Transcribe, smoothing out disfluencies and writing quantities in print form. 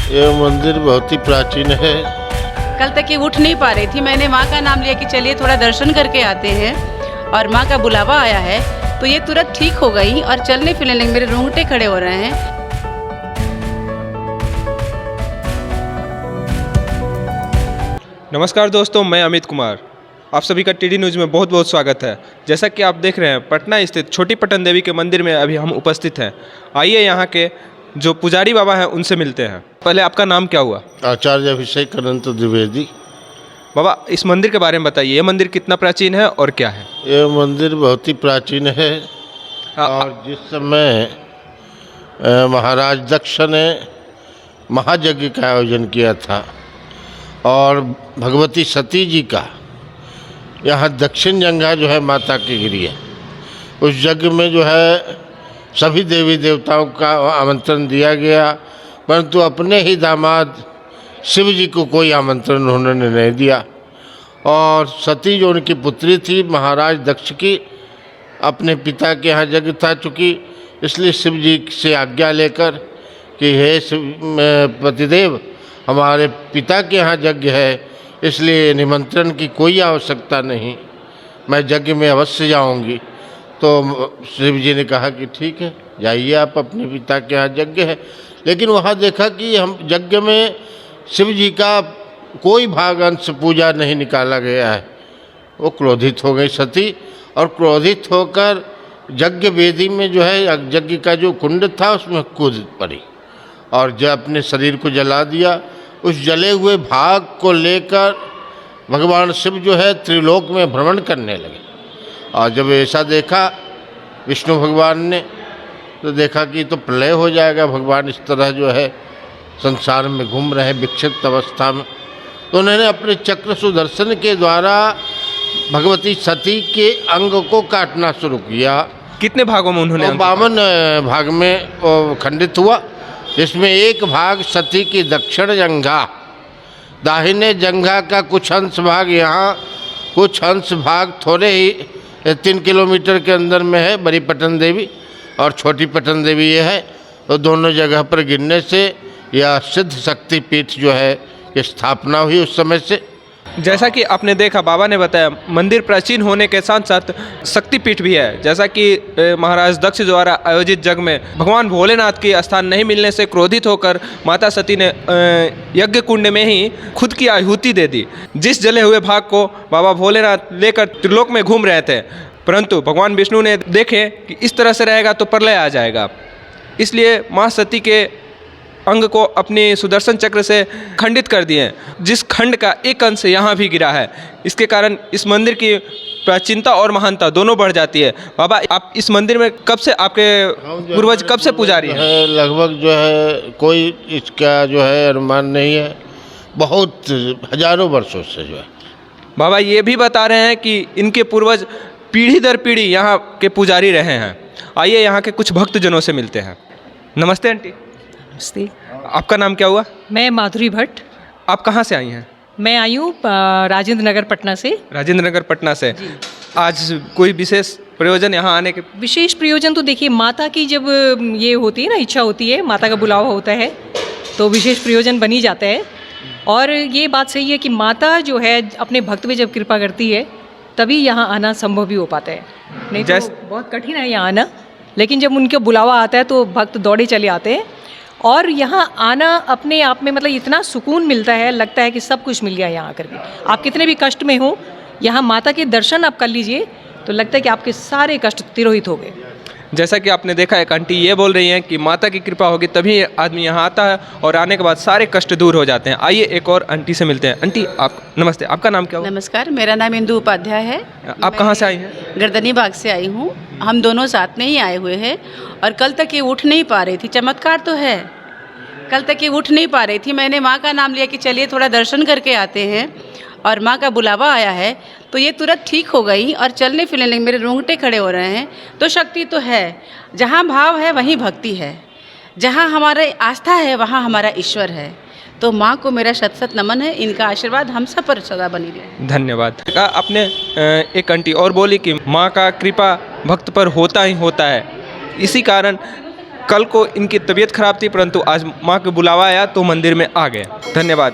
ये मंदिर बहुत ही प्राचीन है। कल तक ये उठ नहीं पा रही थी, मैंने माँ का नाम लिया कि चलिए थोड़ा दर्शन करके आते हैं, और माँ का बुलावा आया है तो ये तुरंत ठीक हो गई और चलने फिरने लगी। मेरे रोंगटे खड़े हो रहे हैं। नमस्कार दोस्तों, मैं अमित कुमार, आप सभी का टीडी न्यूज़ में बहुत बहुत स्वागत है। जैसा कि आप देख रहे हैं, पटना स्थित छोटी पटन देवी के मंदिर में अभी हम उपस्थित हैं। आइए यहाँ के जो पुजारी बाबा हैं उनसे मिलते हैं। पहले आपका नाम क्या हुआ? आचार्य अभिषेक अनंत द्विवेदी। बाबा, इस मंदिर के बारे में बताइए, ये मंदिर कितना प्राचीन है और क्या है? ये मंदिर बहुत ही प्राचीन है और जिस समय महाराज दक्ष ने महायज्ञ का आयोजन किया था और भगवती सती जी का यहाँ दक्षिण जंघा जो है माता की गिरी है, उस यज्ञ में जो है सभी देवी देवताओं का आमंत्रण दिया गया, परंतु अपने ही दामाद शिव जी को कोई आमंत्रण उन्होंने नहीं दिया। और सती जो उनकी पुत्री थी महाराज दक्ष की, अपने पिता के यहाँ यज्ञ था चूँकि, इसलिए शिव जी से आज्ञा लेकर कि हे पतिदेव, हमारे पिता के यहाँ यज्ञ है, इसलिए निमंत्रण की कोई आवश्यकता नहीं, मैं यज्ञ में अवश्य जाऊंगी। तो शिव जी ने कहा कि ठीक है, जाइए आप, अपने पिता के यहाँ यज्ञ है। लेकिन वहाँ देखा कि हम यज्ञ में शिव जी का कोई भाग अंश पूजा नहीं निकाला गया है। वो क्रोधित हो गई सती और क्रोधित होकर यज्ञ वेदी में जो है यज्ञ का जो कुंड था उसमें कूद पड़ी और जब अपने शरीर को जला दिया। उस जले हुए भाग को लेकर भगवान शिव जो है त्रिलोक में भ्रमण करने लगे। और जब ऐसा देखा विष्णु भगवान ने, तो देखा कि तो प्रलय हो जाएगा, भगवान इस तरह जो है संसार में घूम रहे विक्षिप्त अवस्था में। तो उन्होंने अपने चक्र सुदर्शन के द्वारा भगवती सती के अंग को काटना शुरू किया। कितने भागों में उन्होंने? 52 भाग में वो खंडित हुआ, जिसमें एक भाग सती की दक्षिण जंघा, दाहिने जंघा का कुछ अंश भाग यहाँ, कुछ अंश भाग थोड़े ही 3 किलोमीटर के अंदर में है बड़ी पटन देवी और छोटी पटन देवी ये है। तो दोनों जगह पर गिरने से यह सिद्ध शक्ति पीठ जो है की स्थापना हुई उस समय से। जैसा कि आपने देखा, बाबा ने बताया, मंदिर प्राचीन होने के साथ साथ शक्तिपीठ भी है। जैसा कि महाराज दक्ष द्वारा आयोजित यज्ञ में भगवान भोलेनाथ के स्थान नहीं मिलने से क्रोधित होकर माता सती ने यज्ञ कुंड में ही खुद की आहुति दे दी। जिस जले हुए भाग को बाबा भोलेनाथ लेकर त्रिलोक में घूम रहे थे, परंतु भगवान विष्णु ने देखे कि इस तरह से रहेगा तो प्रलय आ जाएगा, इसलिए माँ सती के अंग को अपने सुदर्शन चक्र से खंडित कर दिए, जिस खंड का एक अंश यहाँ भी गिरा है। इसके कारण इस मंदिर की प्राचीनता और महानता दोनों बढ़ जाती है। बाबा, आप इस मंदिर में कब से, आपके पूर्वज कब से पुजारी हैं? लगभग जो है कोई इसका जो है अनुमान नहीं है, बहुत हजारों वर्षों से जो है। बाबा ये भी बता रहे हैं कि इनके पूर्वज पीढ़ी दर पीढ़ी यहाँ के पुजारी रहे हैं। आइए यहाँ के कुछ भक्तजनों से मिलते हैं। नमस्ते आंटी। नमस्ते। आपका नाम क्या हुआ? मैं माधुरी भट्ट। आप कहाँ से आई हैं? मैं आई हूँ राजेंद्र नगर पटना से। राजेंद्र नगर पटना से। आज कोई विशेष प्रयोजन यहाँ आने के? विशेष प्रयोजन तो देखिए, माता की जब ये होती है ना, इच्छा होती है, माता का बुलावा होता है, तो विशेष प्रयोजन बन ही जाता है। और ये बात सही है कि माता जो है अपने भक्त पे जब कृपा करती है तभी यहाँ आना संभव भी हो पाता है, नहीं तो बहुत कठिन है यहाँ आना। लेकिन जब उनका बुलावा आता है तो भक्त दौड़े चले आते हैं। और यहाँ आना अपने आप में मतलब इतना सुकून मिलता है, लगता है कि सब कुछ मिल गया यहाँ आकर के। आप कितने भी कष्ट में हो, यहाँ माता के दर्शन आप कर लीजिए तो लगता है कि आपके सारे कष्ट तिरोहित हो गए। जैसा कि आपने देखा, एक आंटी ये बोल रही हैं कि माता की कृपा होगी तभी आदमी यहाँ आता है और आने के बाद सारे कष्ट दूर हो जाते हैं। आइए एक और आंटी से मिलते हैं। आंटी, आप नमस्ते, आपका नाम क्या हुआ? नमस्कार, मेरा नाम इंदु उपाध्याय है। आप कहाँ से आई हैं? गर्दनी बाग से आई हूँ। हम दोनों साथ में ही आए हुए हैं और कल तक ये उठ नहीं पा रही थी। चमत्कार तो है, कल तक ये उठ नहीं पा रही थी। मैंने माँ का नाम लिया कि चलिए थोड़ा दर्शन करके आते हैं, और माँ का बुलावा आया है तो ये तुरंत ठीक हो गई और चलने फिरने लगी। मेरे रोंगटे खड़े हो रहे हैं। तो शक्ति तो है, जहाँ भाव है वहीं भक्ति है, जहाँ हमारा आस्था है वहाँ हमारा ईश्वर है। तो माँ को मेरा शत शत नमन है, इनका आशीर्वाद हम सब पर सदा बनी रहे। धन्यवाद। आपने एक आंटी और बोली कि माँ का कृपा भक्त पर होता ही होता है, इसी कारण कल को इनकी तबीयत खराब थी, परंतु आज माँ का बुलावा आया तो मंदिर में आ गए। धन्यवाद।